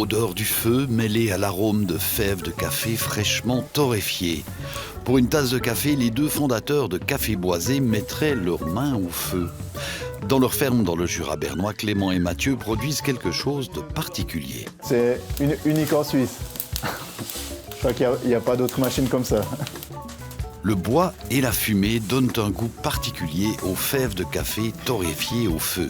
odeur du feu mêlée à l'arôme de fèves de café fraîchement torréfiées. Pour une tasse de café, les deux fondateurs de Café Boisé mettraient leurs mains au feu. Dans leur ferme dans le Jura bernois, Clément et Mathieu produisent quelque chose de particulier. C'est unique en Suisse. Je crois qu'il n'y a pas d'autre machine comme ça. Le bois et la fumée donnent un goût particulier aux fèves de café torréfiées au feu.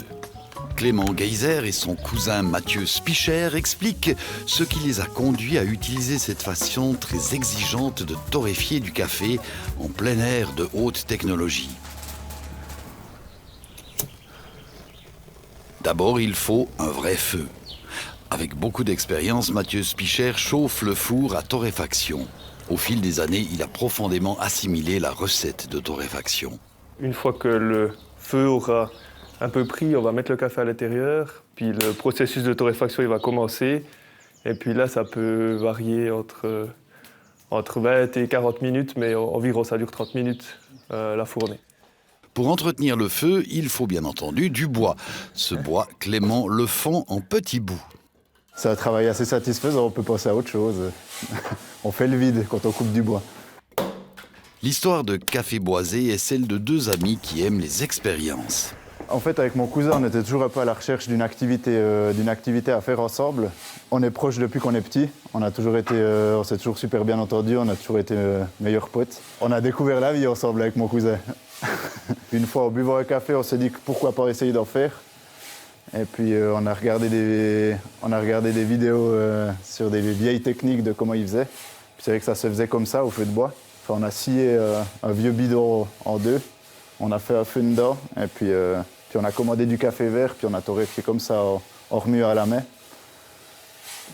Clément Geyser et son cousin Mathieu Spicher expliquent ce qui les a conduits à utiliser cette façon très exigeante de torréfier du café en plein air de haute technologie. D'abord, il faut un vrai feu. Avec beaucoup d'expérience, Mathieu Spicher chauffe le four à torréfaction. Au fil des années, il a profondément assimilé la recette de torréfaction. Une fois que le feu aura un peu pris, on va mettre le café à l'intérieur, puis le processus de torréfaction il va commencer. Et puis là, ça peut varier entre 20 et 40 minutes, mais environ ça dure 30 minutes la fournée. Pour entretenir le feu, il faut bien entendu du bois. Ce bois, Clément le fond en petits bouts. C'est un travail assez satisfaisant, on peut penser à autre chose. On fait le vide quand on coupe du bois. L'histoire de Café Boisé est celle de deux amis qui aiment les expériences. En fait, avec mon cousin, on était toujours un peu à la recherche d'une activité à faire ensemble. On est proches depuis qu'on est petit. On s'est toujours super bien entendus, on a toujours été meilleurs potes. On a découvert la vie ensemble avec mon cousin. Une fois, en buvant un café, on s'est dit que pourquoi pas essayer d'en faire. Et puis, on a regardé des vidéos sur des vieilles techniques de comment ils faisaient. Puis c'est vrai que ça se faisait comme ça, au feu de bois. Enfin, on a scié un vieux bidon en deux. On a fait un feu dedans. Et puis on a commandé du café vert. Puis on a torréfié comme ça, en remuant à la main.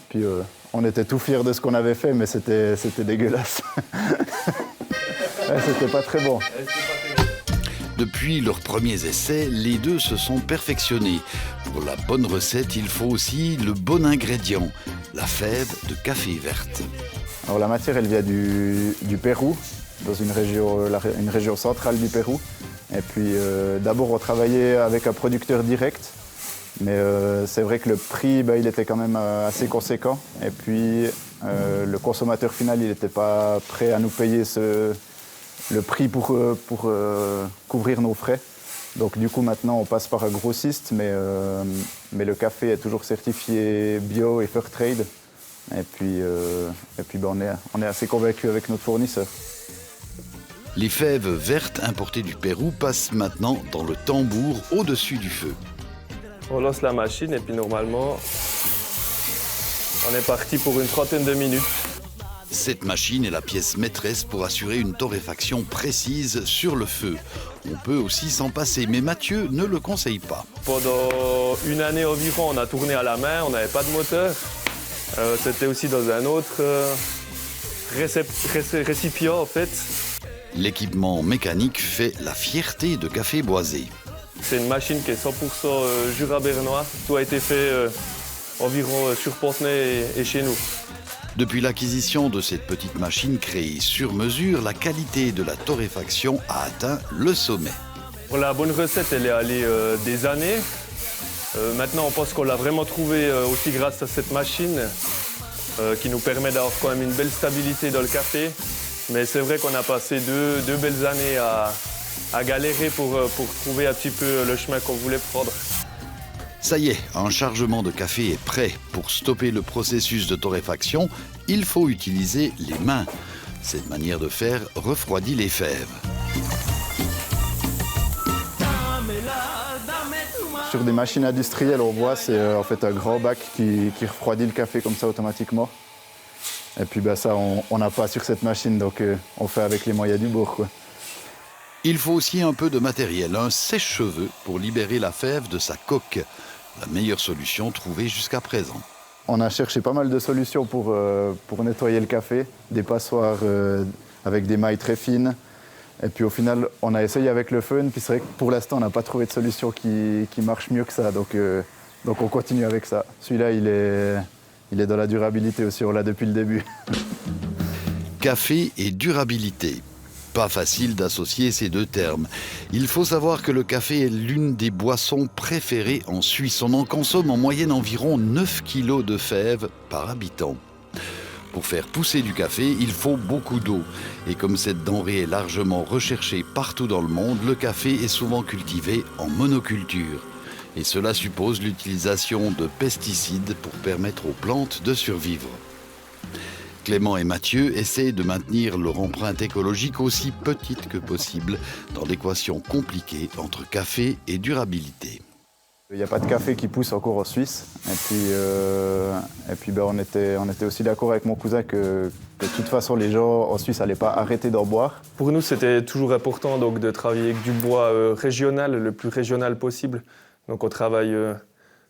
Puis on était tout fiers de ce qu'on avait fait, mais c'était dégueulasse. C'était pas très bon. Depuis leurs premiers essais, les deux se sont perfectionnés. Pour la bonne recette, il faut aussi le bon ingrédient, la fève de café verte. Alors la matière, elle vient du Pérou, dans une région centrale du Pérou. Et puis d'abord, on travaillait avec un producteur direct. Mais c'est vrai que le prix, il était quand même assez conséquent. Et puis le consommateur final, il n'était pas prêt à nous payer le prix pour couvrir nos frais. Donc du coup maintenant on passe par un grossiste, mais le café est toujours certifié bio et fair trade. Et puis on est assez convaincus avec notre fournisseur. Les fèves vertes importées du Pérou passent maintenant dans le tambour au-dessus du feu. On lance la machine et puis normalement on est parti pour une trentaine de minutes. Cette machine est la pièce maîtresse pour assurer une torréfaction précise sur le feu. On peut aussi s'en passer, mais Mathieu ne le conseille pas. Pendant une année environ, on a tourné à la main, on n'avait pas de moteur. C'était aussi dans un autre récipient en fait. L'équipement mécanique fait la fierté de Café Boisé. C'est une machine qui est 100% Jura bernois. Tout a été fait environ sur Pontenay et chez nous. Depuis l'acquisition de cette petite machine créée sur mesure, la qualité de la torréfaction a atteint le sommet. Pour la bonne recette, elle est allée des années. Maintenant, on pense qu'on l'a vraiment trouvée aussi grâce à cette machine qui nous permet d'avoir quand même une belle stabilité dans le café. Mais c'est vrai qu'on a passé deux belles années à galérer pour trouver un petit peu le chemin qu'on voulait prendre. Ça y est, un chargement de café est prêt. Pour stopper le processus de torréfaction, il faut utiliser les mains. Cette manière de faire refroidit les fèves. Sur des machines industrielles, on voit, c'est en fait un grand bac qui refroidit le café comme ça automatiquement. Et puis ça, on n'a pas sur cette machine, donc on fait avec les moyens du bord, quoi. Il faut aussi un peu de matériel, un sèche-cheveux pour libérer la fève de sa coque. La meilleure solution trouvée jusqu'à présent. On a cherché pas mal de solutions pour nettoyer le café, des passoires avec des mailles très fines. Et puis au final, on a essayé avec le fun, puis c'est vrai que pour l'instant, on n'a pas trouvé de solution qui marche mieux que ça. Donc on continue avec ça. Celui-là, il est dans la durabilité aussi, on l'a depuis le début. Café et durabilité. Pas facile d'associer ces deux termes. Il faut savoir que le café est l'une des boissons préférées en Suisse. On en consomme en moyenne environ 9 kg de fèves par habitant. Pour faire pousser du café, il faut beaucoup d'eau. Et comme cette denrée est largement recherchée partout dans le monde, le café est souvent cultivé en monoculture. Et cela suppose l'utilisation de pesticides pour permettre aux plantes de survivre. Clément et Mathieu essaient de maintenir leur empreinte écologique aussi petite que possible dans l'équation compliquée entre café et durabilité. Il n'y a pas de café qui pousse encore en Suisse. Et puis on était aussi d'accord avec mon cousin que de toute façon les gens en Suisse n'allaient pas arrêter d'en boire. Pour nous, c'était toujours important donc, de travailler avec du bois régional, le plus régional possible. Donc on travaille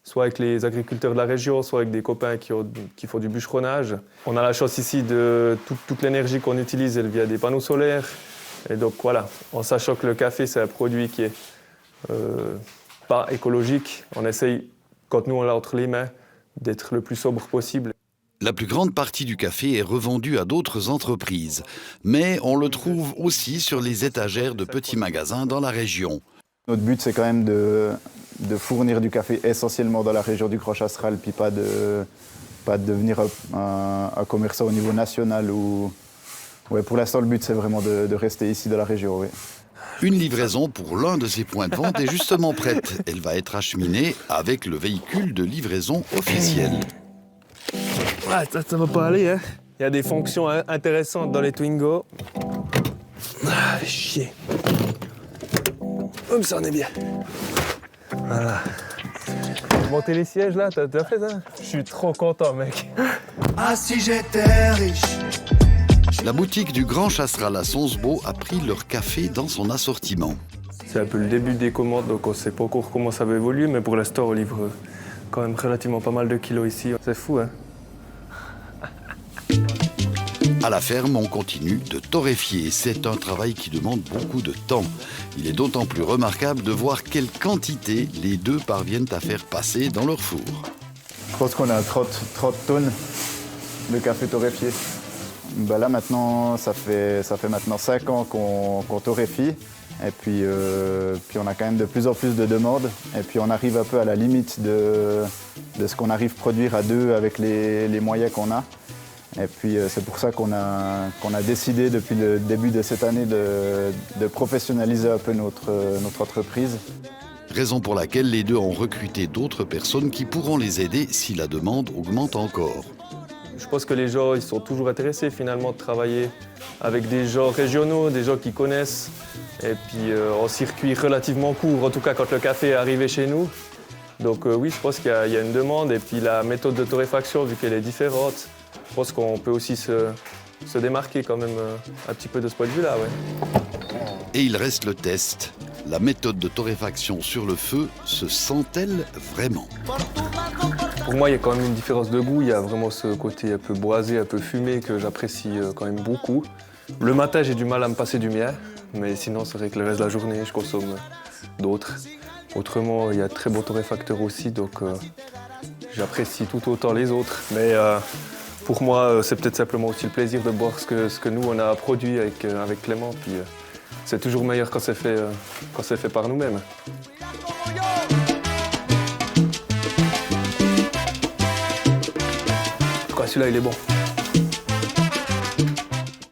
soit avec les agriculteurs de la région, soit avec des copains qui font du bûcheronnage. On a la chance ici de toute l'énergie qu'on utilise, elle vient des panneaux solaires. Et donc voilà, en sachant que le café, c'est un produit qui est pas écologique, on essaye, quand nous on l'a entre les mains, d'être le plus sobre possible. La plus grande partie du café est revendue à d'autres entreprises, mais on le trouve aussi sur les étagères de petits magasins dans la région. Notre but, c'est quand même de fournir du café essentiellement dans la région du Grand Chasseral, puis pas de devenir un commerçant au niveau national. Ouais, pour l'instant, le but, c'est vraiment de rester ici dans la région. Oui. Une livraison pour l'un de ces points de vente est justement prête. Elle va être acheminée avec le véhicule de livraison officiel. Ouais, ça va pas aller, hein. Il y a des fonctions intéressantes dans les Twingo. Ah, chier. Hop, ça en est bien. Voilà. Monter les sièges là, t'as fait ça? Je suis trop content, mec. Ah, si j'étais riche. La boutique du Grand Chasseral à Sonsbeau a pris leur café dans son assortiment. C'est un peu le début des commandes, donc on sait pas encore comment ça va évoluer, mais pour l'instant, on livre quand même relativement pas mal de kilos ici. C'est fou, hein? À la ferme, on continue de torréfier. C'est un travail qui demande beaucoup de temps. Il est d'autant plus remarquable de voir quelle quantité les deux parviennent à faire passer dans leur four. Je pense qu'on a 30 tonnes de café torréfié. Ben là maintenant, ça fait maintenant 5 ans qu'on torréfie. Et puis on a quand même de plus en plus de demandes. Et puis on arrive un peu à la limite de ce qu'on arrive à produire à deux avec les moyens qu'on a. Et puis c'est pour ça qu'on a décidé depuis le début de cette année de professionnaliser un peu notre entreprise. Raison pour laquelle les deux ont recruté d'autres personnes qui pourront les aider si la demande augmente encore. Je pense que les gens ils sont toujours intéressés finalement de travailler avec des gens régionaux, des gens qui connaissent. Et puis en circuit relativement court, en tout cas quand le café est arrivé chez nous. Donc oui, je pense qu'il y a une demande. Et puis la méthode de torréfaction, vu qu'elle est différente, je pense qu'on peut aussi se démarquer quand même un petit peu de ce point de vue-là. Ouais. Et il reste le test. La méthode de torréfaction sur le feu se sent-elle vraiment? Pour moi, il y a quand même une différence de goût. Il y a vraiment ce côté un peu boisé, un peu fumé que j'apprécie quand même beaucoup. Le matin, j'ai du mal à me passer du mien. Mais sinon, c'est vrai que le reste de la journée, je consomme d'autres. Autrement, il y a de très bons torréfacteurs aussi, donc j'apprécie tout autant les autres. Mais pour moi, c'est peut-être simplement aussi le plaisir de boire ce que nous, on a produit avec Clément. Puis c'est toujours meilleur quand c'est fait par nous-mêmes. En tout cas, celui-là, il est bon.